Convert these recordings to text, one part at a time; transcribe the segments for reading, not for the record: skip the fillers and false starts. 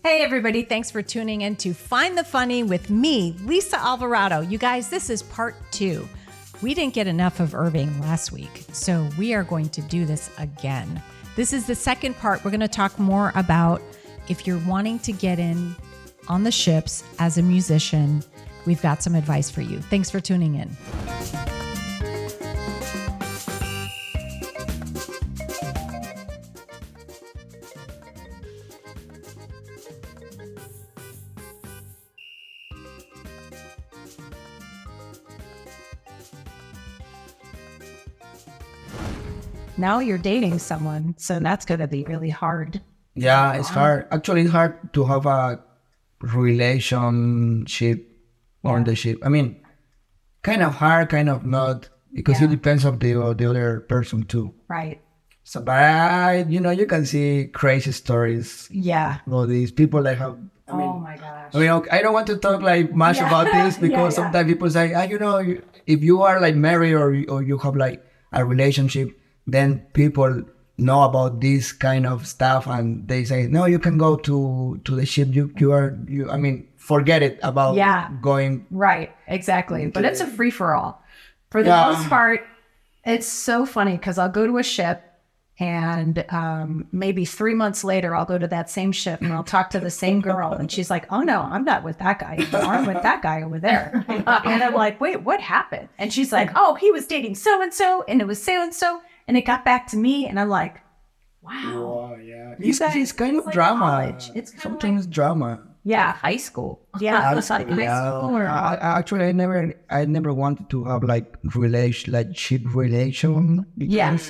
Hey everybody, thanks for tuning in to Find the Funny with me, Lisa Alvarado. You guys, this is part 2. We didn't get enough of Irving last week, so we are going to do this again. This is the second part. We're going to talk more about if you're wanting to get in on the ships as a musician, we've got some advice for you. Thanks for tuning in. Now you're dating someone, so that's going to be really hard. Yeah, it's hard. Actually, it's hard to have a relationship on the ship. I mean, kind of hard, kind of not, because it depends on the other person too. Right. So, but you can see crazy stories. Yeah. About these people that have. Oh my gosh. I mean, I don't want to talk like much about this because sometimes people say, if you are like married or you have like a relationship, then people know about this kind of stuff and they say, no, you can go to the ship. I mean, forget it about going. Right, exactly. But it's a free for all. For the most part, it's so funny because I'll go to a ship and maybe 3 months later, I'll go to that same ship and I'll talk to the same girl. And she's like, oh no, I'm not with that guy. I'm with that guy over there. And I'm like, wait, what happened? And she's like, oh, he was dating so-and-so and it was so-and-so. And it got back to me, and I'm like, wow. Yeah. It's kind of like drama. College. It's sometimes drama. Yeah, high school. Yeah, it's like high school. Actually, I never wanted to have like ship relation. Because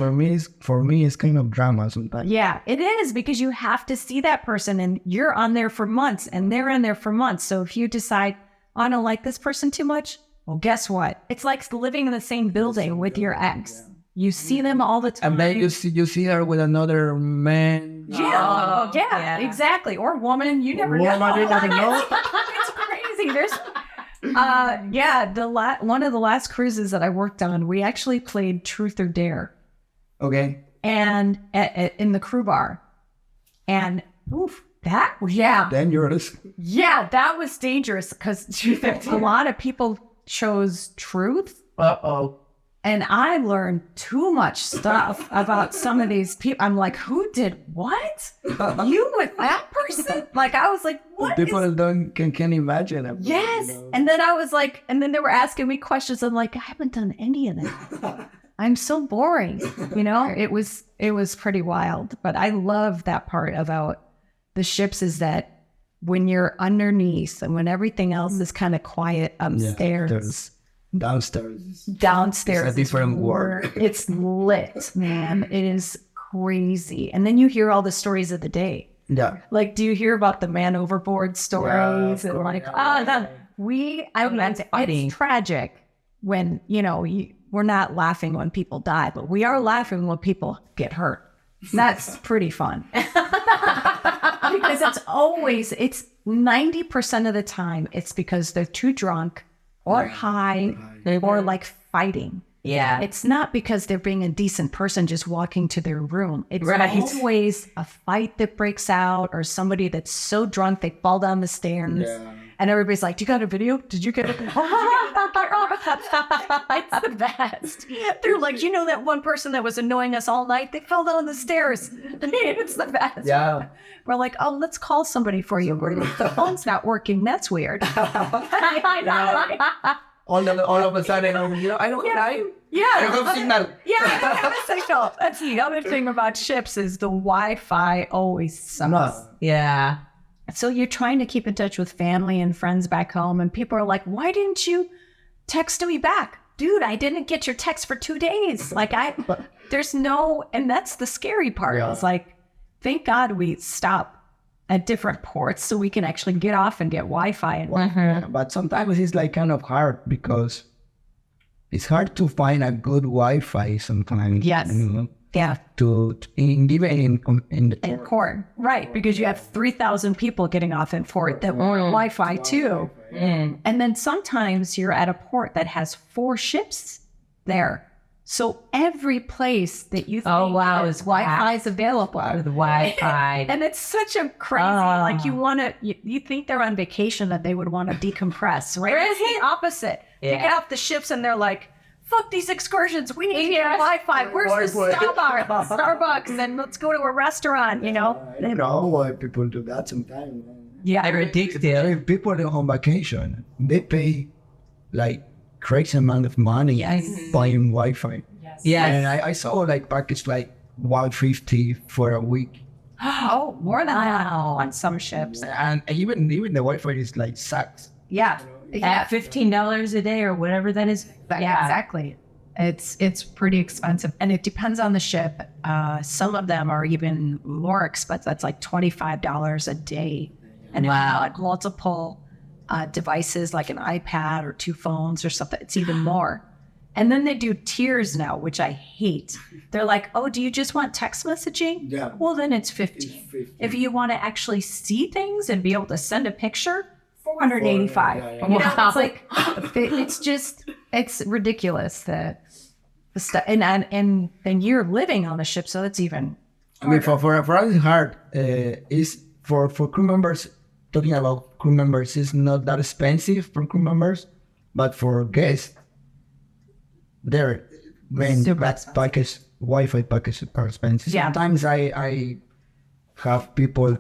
for me, it's kind of drama sometimes. Yeah, it is because you have to see that person, and you're on there for months, and they're on there for months. So if you decide, I don't like this person too much, well, guess what? It's like living in the same building with your ex. Yeah. You see them all the time. And then you see her with another man. Yeah, exactly. Or woman. You never know. It's crazy. There's, one of the last cruises that I worked on, we actually played Truth or Dare. Okay. And in the crew bar. And, dangerous. Yeah, that was dangerous because a lot of people chose truth. Uh-oh. And I learned too much stuff about some of these people. I'm like, who did what? You with that person? Like, I was like, what? People can't imagine it. Yes. And then I was like, and then they were asking me questions. I'm like, I haven't done any of that. I'm so boring. It was pretty wild. But I love that part about the ships is that when you're underneath and when everything else is kind of quiet upstairs. Downstairs. It's a different world. It's lit, man. It is crazy. And then you hear all the stories of the day. Yeah. Like, do you hear about the man overboard stories? And like, it's tragic when, we're not laughing when people die, but we are laughing when people get hurt. That's pretty fun. Because it's 90% of the time, it's because they're too drunk or high, or like fighting. Yeah. It's not because they're being a decent person just walking to their room. It's always a fight that breaks out or somebody that's so drunk they fall down the stairs. Yeah. And everybody's like, do you got a video? Did you get it? It's the best. They're like, that one person that was annoying us all night? They fell down the stairs. It's the best. Yeah. We're like, oh, let's call somebody for you. The phone's not working. That's weird. I know. All of a sudden, I don't have signal. Yeah, I don't have a signal. That's the other thing about ships is the Wi-Fi always sucks. No. Yeah. So you're trying to keep in touch with family and friends back home, and people are like, why didn't you text me back? Dude, I didn't get your text for 2 days. Like, and that's the scary part. Yeah. It's like, thank God we stop at different ports so we can actually get off and get Wi-Fi. But sometimes it's like kind of hard because it's hard to find a good Wi-Fi sometimes. Yes. Yeah. Even in port. Right. Because you have 3,000 people getting off in port that want Wi-Fi too. And then sometimes you're at a port that has 4 ships there. So every place that you think is Wi-Fi is available. the Wi-Fi. And it's such a crazy, like you think they're on vacation that they would want to decompress, right? It's the opposite. You get off the ships and they're like, fuck these excursions. We need to get Wi-Fi. Where's the Starbucks? And let's go to a restaurant, I don't know why people do that sometimes. Yeah, Ridiculous. People on vacation, they pay like crazy amount of money buying Wi-Fi. Yes. And I saw like package like $150 for a week. Oh, more than that on some ships. And even the Wi-Fi is like sucks. Yeah. At $15 a day or whatever that is. Yeah, exactly. It's pretty expensive, and it depends on the ship. Some of them are even more expensive. That's like $25 a day, and if you have like multiple devices, like an iPad or 2 phones or something, it's even more. And then they do tiers now, which I hate. They're like, oh, do you just want text messaging? Yeah. Well, then it's 50. If you want to actually see things and be able to send a picture, 485. Yeah. You know, it's like, it's ridiculous that the stuff, and you're living on the ship, so it's even harder. I mean, for us, it's hard. Is for crew members. Talking about crew members, is not that expensive for crew members, but for guests, their main Wi-Fi packages are expensive. Yeah. Sometimes I have people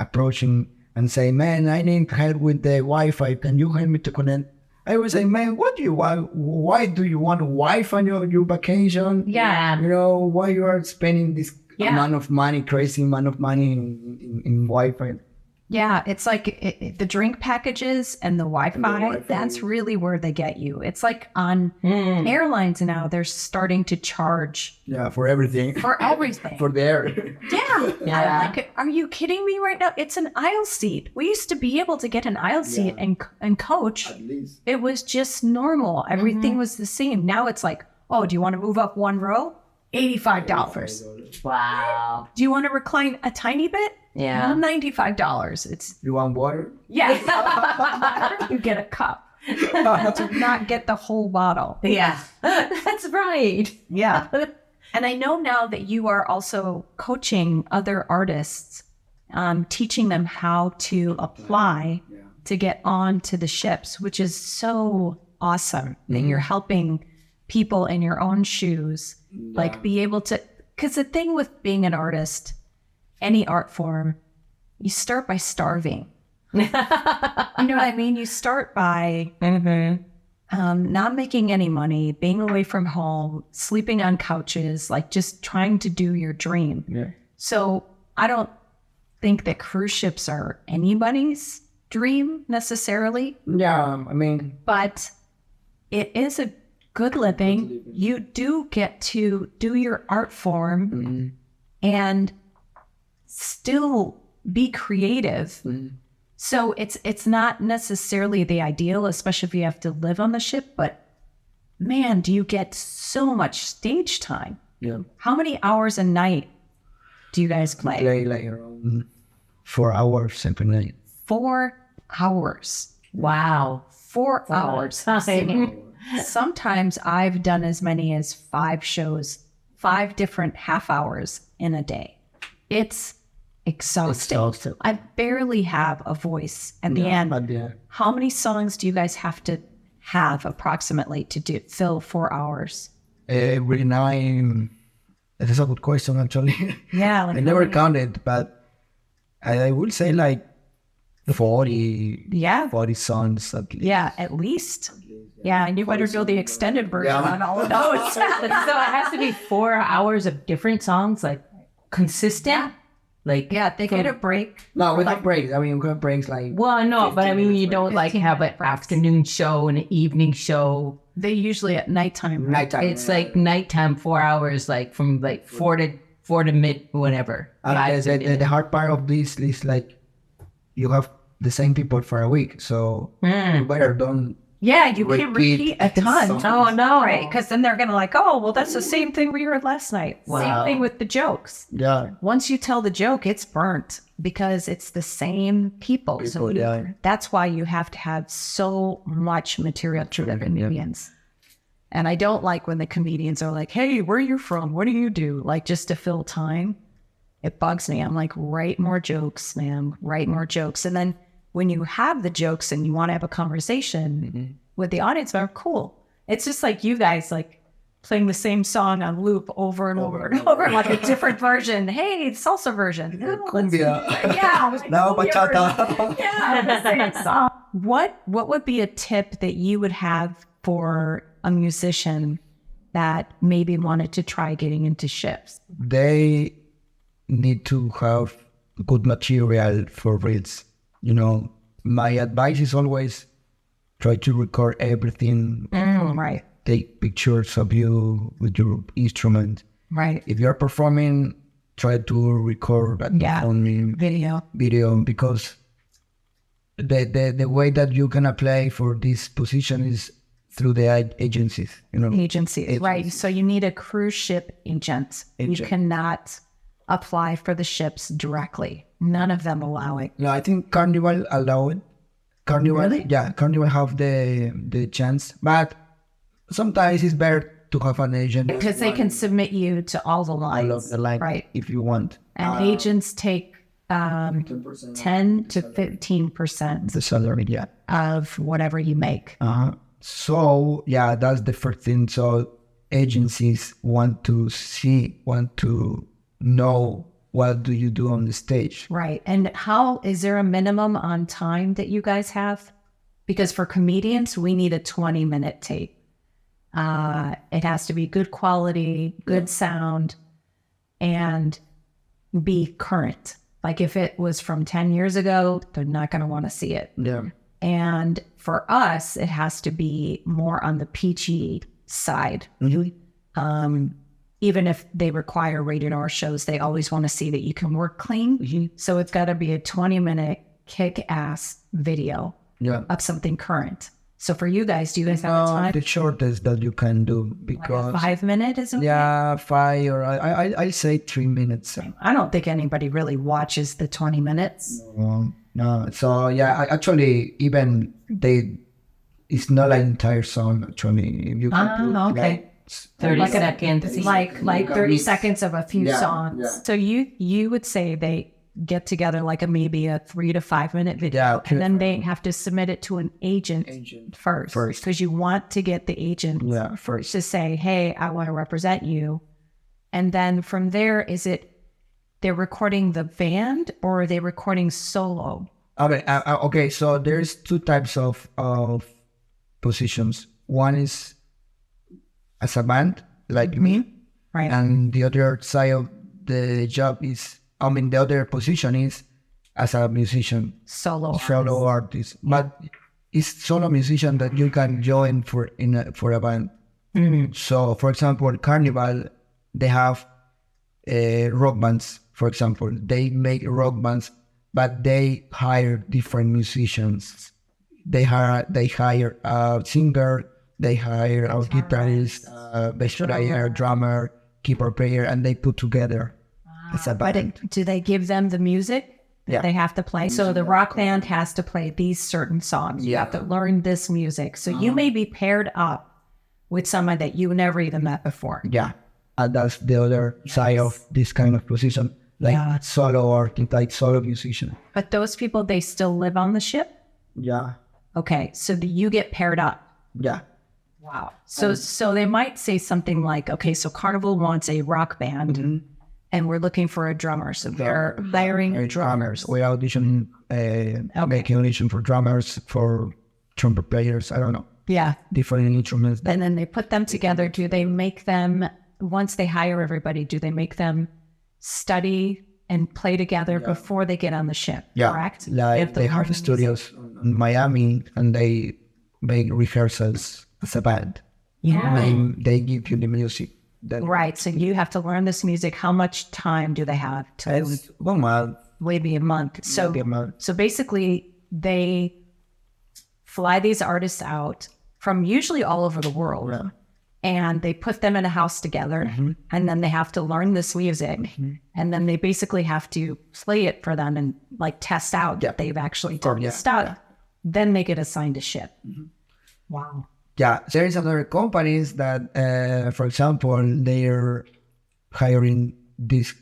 approaching and say, man, I need help with the Wi-Fi. Can you help me to connect? I would say, man, what do you want? Why do you want Wi-Fi on your vacation? Yeah. You know, why you are spending this amount of money, crazy amount of money in Wi-Fi? Yeah, it's like the drink packages and the Wi-Fi, that's really where they get you. It's like on airlines now, they're starting to charge. Yeah, for everything. For everything. For the air. Yeah. I'm like, are you kidding me right now? It's an aisle seat. We used to be able to get an aisle seat and coach. At least. It was just normal. Everything was the same. Now it's like, oh, do you want to move up 1 row? $85. Wow. Do you want to recline a tiny bit? Yeah. $95. You want water? Yes. You get a cup. To not get the whole bottle. Yeah. That's right. Yeah. And I know now that you are also coaching other artists, teaching them how to apply to get onto the ships, which is so awesome that you're helping people in your own shoes, like be able to, because the thing with being an artist, any art form, you start by starving. You know what I mean? You start by not making any money, being away from home, sleeping on couches, like just trying to do your dream. Yeah. So I don't think that cruise ships are anybody's dream necessarily. Yeah, I mean. But it is a good living. You do get to do your art form and still be creative. So it's not necessarily the ideal, especially if you have to live on the ship, but man, do you get so much stage time. Yeah. How many hours a night do you guys play? Play like around 4 hours every night. 4 hours. Wow. 4 hours. Sometimes I've done as many as 5 shows, 5 different half hours in a day. It's exhausting. I barely have a voice at the end. How many songs do you guys have to have approximately to fill 4 hours? Every night, that's a good question actually. Yeah. Like I never counted, but I would say like 40 songs at least. Yeah, at least. Yeah, and you better do the extended version on all of those. So it has to be 4 hours of different songs, like consistent. Like they get a break. No, we have breaks. I mean, we have breaks like. Well, no, but I mean, you don't like have an afternoon show and an evening show. They usually at nighttime. It's like nighttime, 4 hours, like from like 4 to mid whatever. The hard part of this is like you have the same people for a week, so you better don't. Yeah, you can repeat a ton. Oh no, right? Because then they're gonna like, oh, well, that's the same thing we heard last night. Wow. Same thing with the jokes. Yeah. Once you tell the joke, it's burnt because it's the same people. So that's why you have to have so much material to the comedians. And I don't like when the comedians are like, hey, where are you from? What do you do? Like, just to fill time. It bugs me. I'm like, write more jokes, man. Write more jokes. And then when you have the jokes and you want to have a conversation with the audience, cool. It's just like you guys, like, playing the same song on loop over and over and over, like a different version. Hey, salsa version. No, Cumbia. Yeah. Now bachata. Yeah, the same song. What would be a tip that you would have for a musician that maybe wanted to try getting into ships? They need to have good material for reels. You know, my advice is always try to record everything. Right. Take pictures of you with your instrument. Right. If you're performing, try to record on video, because the way that you're gonna play for this position is through the agencies. You know, Agencies. Right. So you need a cruise ship agent. You cannot apply for the ships directly. None of them allow it. No, I think Carnival allow it. Carnival, Really? Yeah, Carnival have the chance, but sometimes it's better to have an agent Because they can submit you to all the lines. all of the line, Right. if you want. And agents take 10 to 15% The salary, yeah. of whatever you make. So yeah, that's the first thing. So agencies want to know what do you do on the stage. Right. And is there a minimum on time that you guys have? Because for comedians, we need a 20-minute tape. It has to be good quality, good sound, and be current. Like if it was from 10 years ago, they're not going to want to see it. Yeah. And for us, it has to be more on the peachy side. Even if they require rated R shows, they always want to see that you can work clean. So it's got to be a 20-minute kick-ass video of something current. So for you guys, do you guys have a time? The shortest that you can do, because Like a 5 minute is okay? Yeah, 5 or I say 3 minutes. I don't think anybody really watches the 20 minutes. No. So yeah, actually even it's not an entire song actually. If you can put, okay. like, 30 seconds. Like 30 seconds of a few songs. Yeah. So you would say they get together like maybe a 3 to 5 minute video, Yeah, and then they have to submit it to an agent first, because you want to get the agent first to say, hey, I want to represent you. And then from there, is it they're recording the band or are they recording solo? Okay, so there's two types of positions. One is as a band, like me, Right. and the other side of the job is, the other position is as a musician, Solo artist. But it's solo musician that you can join for a band. So, for example, Carnival, they have rock bands. For example, they make rock bands, but they hire different musicians. They hire a singer, they hire a guitarist, bass player, drummer, keyboard player, and they put together as a band. But do they give them the music that they have to play? So the rock band has to play these certain songs. You have to learn this music. So you may be paired up with someone that you never even met before. Yeah, and that's the other side of this kind of position, like solo artist, like solo musician. But those people, they still live on the ship? Yeah. Okay, so you get paired up. Yeah. Wow. So they might say something like, okay, so Carnival wants a rock band, and we're looking for a drummer. So they're hiring drummers. We audition, making audition for drummers, for trumpet players. I don't know. Yeah. Different instruments. And then they put them together. Do they make them, once they hire everybody, do they make them study and play together before they get on the ship? Yeah. Correct? Like they have studios in Miami, and they make rehearsals as a band. Yeah. And they give you the music. Right. So you have to learn this music. How much time do they have? It's 1 month. Maybe a month. So, Maybe a month. So basically, they fly these artists out from usually all over the world. Yeah. And they put them in a house together, and then they have to learn this music, and then they basically have to play it for them and like test out that they've actually done this stuff. Then they get assigned a ship. Wow. Yeah, there is other companies that, for example, they're hiring these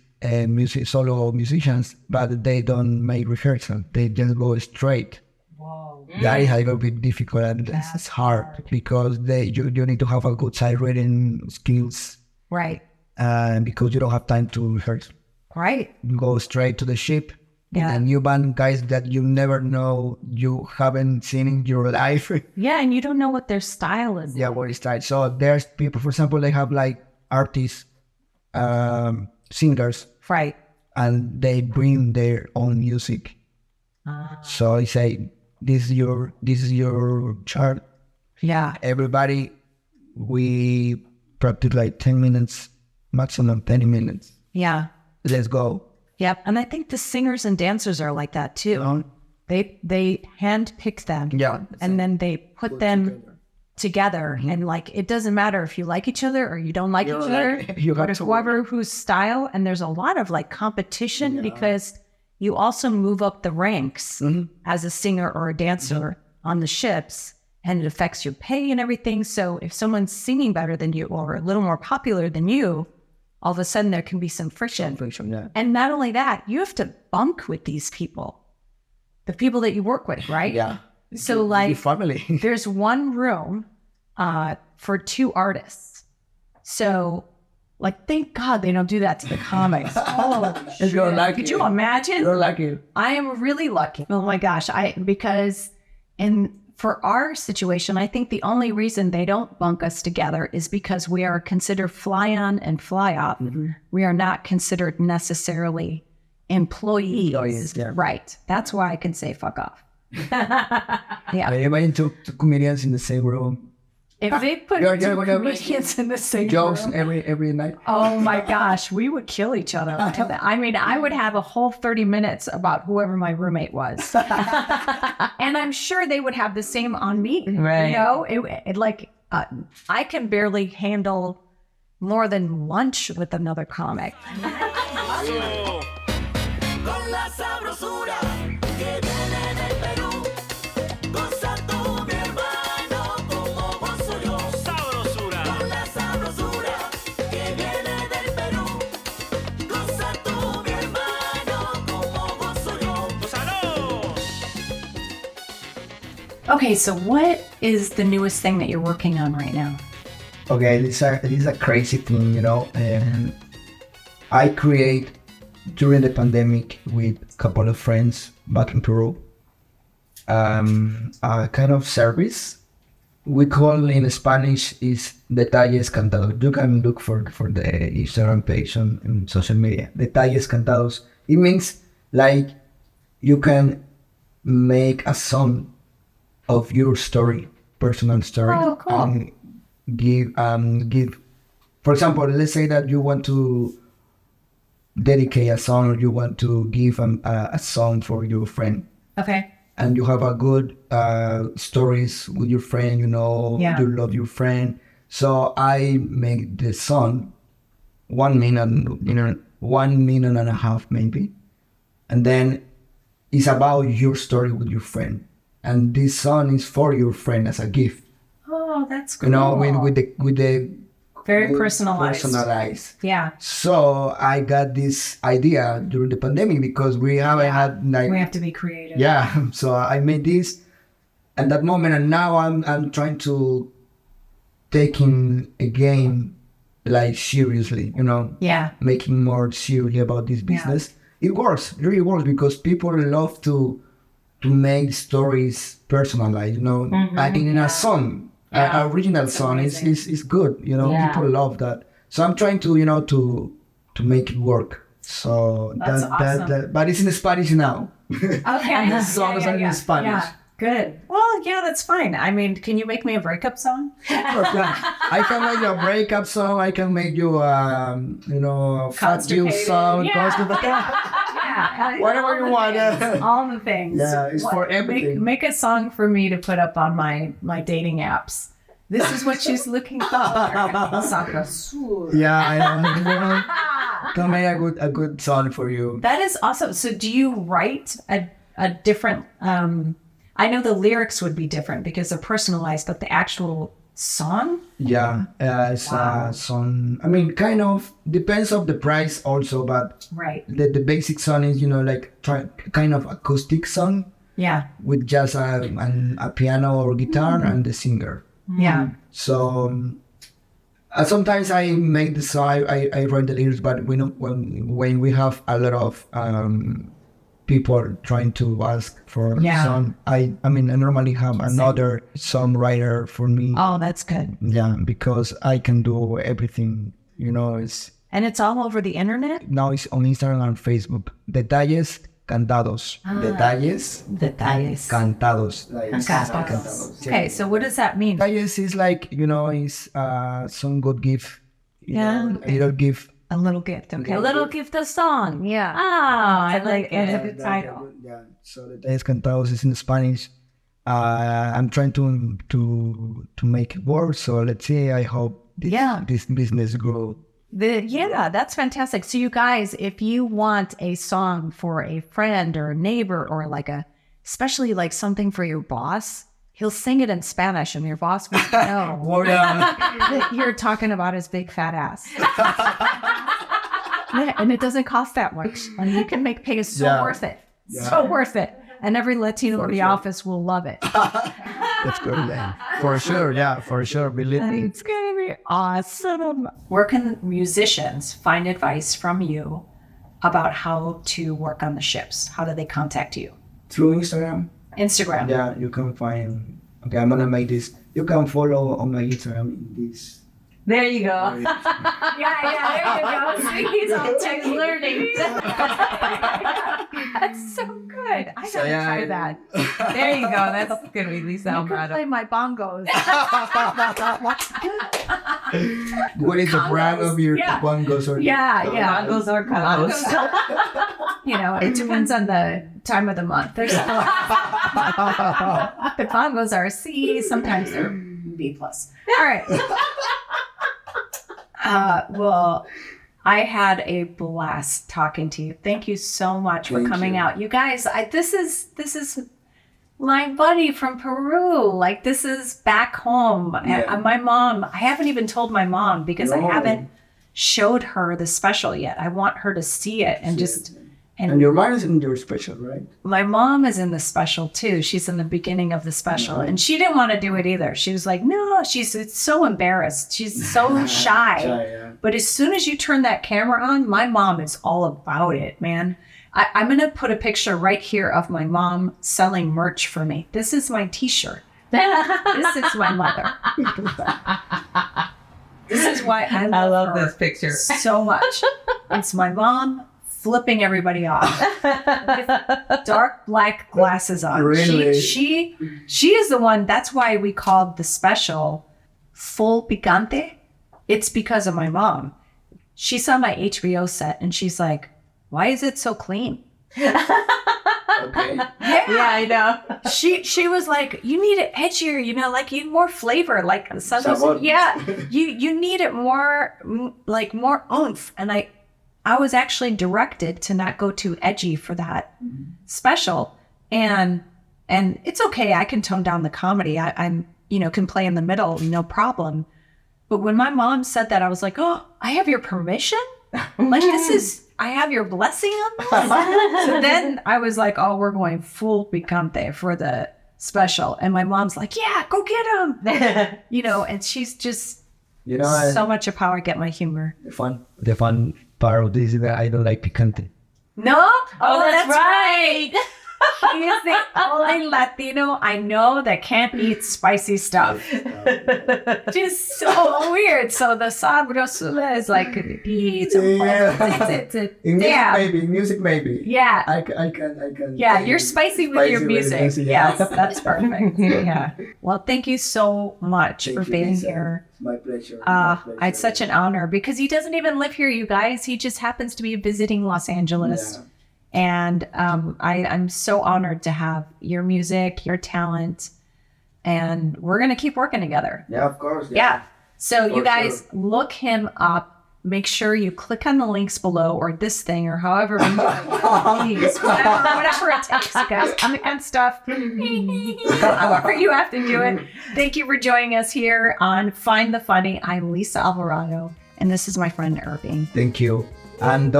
solo musicians, but they don't make rehearsal. They just go straight. Whoa. That is a little bit difficult and it's hard because you need to have a good side reading skills, Right. because you don't have time to rehearse. Right. You go straight to the ship. Yeah. And you band guys that you never know, you haven't seen in your life. Yeah, and you don't know what their style is. Yeah, what is that? So there's people, for example, they have like artists, singers, Right. and they bring their own music. So I say, this is your chart. Yeah. Everybody, we practice like 10 minutes, maximum 20 minutes. Yeah. Let's go. Yep. And I think the singers and dancers are like that too. They handpick them. Yeah. And then they put them together. And like, it doesn't matter if you like each other or you don't like each other. You have But to whoever whose style, and there's a lot of like competition because you also move up the ranks as a singer or a dancer on the ships, and it affects your pay and everything. So if someone's singing better than you or a little more popular than you, all of a sudden there can be some friction. Yeah. And not only that, you have to bunk with these people, the people that you work with, right? Yeah. So Your like family. there's one room for 2 artists. So like, thank God they don't do that to the comics. Oh, If you're lucky. could you imagine? You're lucky. I am really lucky. Oh my gosh. For our situation, I think the only reason they don't bunk us together is because we are considered fly on and fly off. We are not considered necessarily employees. Yeah. Right. That's why I can say fuck off. Yeah. I imagine two comedians in the same room. If they put You're two gonna make comedians in the same Jokes room, every night. oh my gosh, we would kill each other. I mean, I would have a whole 30 minutes about whoever my roommate was. And I'm sure they would have the same on me. Right. You know, I can barely handle more than lunch with another comic. Con la sabrosura que viene del Perú, goza tú, mi hermano, como gozo yo. Sabrosura. Con la sabrosura que viene del Perú, goza tú, mi hermano, como gozo yo. ¡Gózalo! Okay, so what is the newest thing that you're working on right now? Okay, this is a crazy thing, you know. And I create during the pandemic with a couple of friends back in Peru, a kind of service we call in Spanish is Detalles Cantados. You can look for the Instagram page on social media. Detalles Cantados. It means like you can make a song of your story, personal story, Oh, cool. and give. For example, let's say that you want to dedicate a song or you want to give a song for your friend, Okay. and you have a good stories with your friend, you know, Yeah. you love your friend. So I make the song 1 minute, 1.5 minutes maybe, and then it's about your story with your friend, and this song is for your friend as a gift, Oh, that's cool. you know, with the Very personalized. Yeah. So I got this idea during the pandemic because we haven't had like We have to be creative. yeah. So I made this at that moment, and now I'm trying to taking again like seriously, you know, Yeah. making more serious about this business. It works, it really works because people love to make stories personalized, you know, and in a song. An original song is good, you know. Yeah. People love that, so I'm trying to, you know, to make it work. So That's awesome. but it's in Spanish now. Okay. The song is in Spanish. Yeah. Good. Well, yeah, that's fine. I mean, can you make me a breakup song? I can make you a breakup song. I can make you, you know, fuck you Constipated. song. Yeah. Constipated. Yeah. Whatever you want. All the things. Yeah, it's for everything. Make a song for me to put up on my dating apps. This is what she's looking for. Sabrosura. Yeah, I know. Can make a good song for you. That is awesome. So do you write a different I know the lyrics would be different because they're personalized, but the actual song? Yeah, it's some. I mean, kind of depends of the price also, but Right. the basic song is like kind of acoustic song Yeah. with just a piano or guitar and the singer. Yeah. So sometimes I make the song, I write the lyrics, but when we have a lot of people trying to ask for song, I mean I normally have another songwriter for me. Oh, that's good. Yeah, because I can do everything. It's And it's all over the internet? now it's on Instagram and Facebook. Detalles Cantados. Detalles Detalles Cantados. Cantados. Okay, so what does that mean? Detalles is like is some good gift. Yeah. A little gift. A little gift. Okay. A little gift of song. Yeah. Ah, I like it. it. The title. Yeah. So Detalles Cantados is in Spanish. I'm trying to make it work. So let's see. I hope this business grow. That's fantastic. So you guys, if you want a song for a friend or a neighbor or especially like something for your boss, he'll sing it in Spanish and your boss will know that you're talking about his big fat ass. Yeah, and it doesn't cost that much. And you can make pay so worth it. So worth it. And every Latino in the office will love it. That's good, man. For sure, yeah, for sure. Believe me. It's going to be awesome. Where can musicians find advice from you about how to work on the ships? How do they contact you? Through Instagram. Instagram. Yeah, you can find. Okay, I'm gonna make this. You can follow on my Instagram this. There you go. There you go. See, he's all tech learning. That's so good. I gotta try that. There you go. That's going to be Lisa You can Alvarado. play my bongos. What is the brand of your bongos or Yeah. Bongos or Carlos. It depends on the time of the month. There's the bongos are C, sometimes they're B plus. All right. Well, I had a blast talking to you. Thank you so much for coming out. You guys, this is my buddy from Peru. Like, this is back home. And my mom, I haven't even told my mom because I haven't showed her the special yet. I want her to see it and just... And your mom is in your special, right? My mom is in the special too. She's in the beginning of the special. And she didn't want to do it either. She was like, no, it's so embarrassed. She's so shy. But as soon as you turn that camera on, my mom is all about it, man. I'm going to put a picture right here of my mom selling merch for me. This is my t-shirt. This is my mother. This is why I love her this picture so much. It's my mom flipping everybody off with dark black glasses on. Really? She is the one. That's why we called the special Full Picante. It's because of my mom. She saw my HBO set and she's like, "Why is it so clean?" Okay. Yeah, I know. She was like, "You need it edgier, like you need more flavor, like something." Sabor. Yeah, you need it more, like more oomph. And I was actually directed to not go too edgy for that special. And it's okay. I can tone down the comedy. I'm can play in the middle, no problem. But when my mom said that, I was like, oh, I have your permission? Like, I have your blessing on this? So then I was like, oh, we're going full picante for the special. And my mom's like, yeah, go get him. And she's just so much of how I get my humor. The fun part of this is that I don't like picante. No? Oh, that's right. He is the only Latino I know that can't eat spicy stuff. Just so weird. So the sabrosura is like, it's Music maybe. Yeah. I can. Yeah, you're spicy with your music. Yeah. Yes, that's perfect. Yeah. Well, thank you so much for being here. It's my pleasure. It's such an honor because he doesn't even live here, you guys. He just happens to be visiting Los Angeles. Yeah. And I'm so honored to have your music, your talent, and we're going to keep working together. Yeah, of course. Yeah. So For you guys sure. look him up make sure you click on the links below or this thing or however please, whatever it takes, you guys. Click on stuff. However you have to do it. Thank you for joining us here on Find the Funny. I'm Lisa Alvarado, and this is my friend Irving. Thank you. And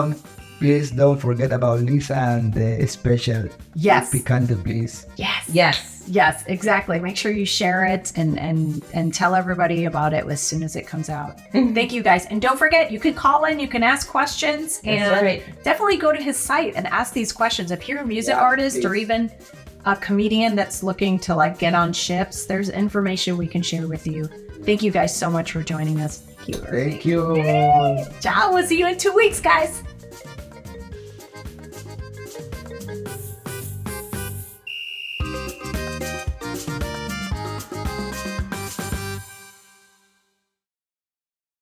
please don't forget about Lisa and the special Picante, please. Yes, exactly. Make sure you share it and tell everybody about it as soon as it comes out. Thank you guys. And don't forget, you can call in, you can ask questions, and definitely go to his site and ask these questions. If you're a music artist or even a comedian that's looking to like get on ships, there's information we can share with you. Thank you guys so much for joining us. Thank you. Ciao. We'll see you in 2 weeks, guys.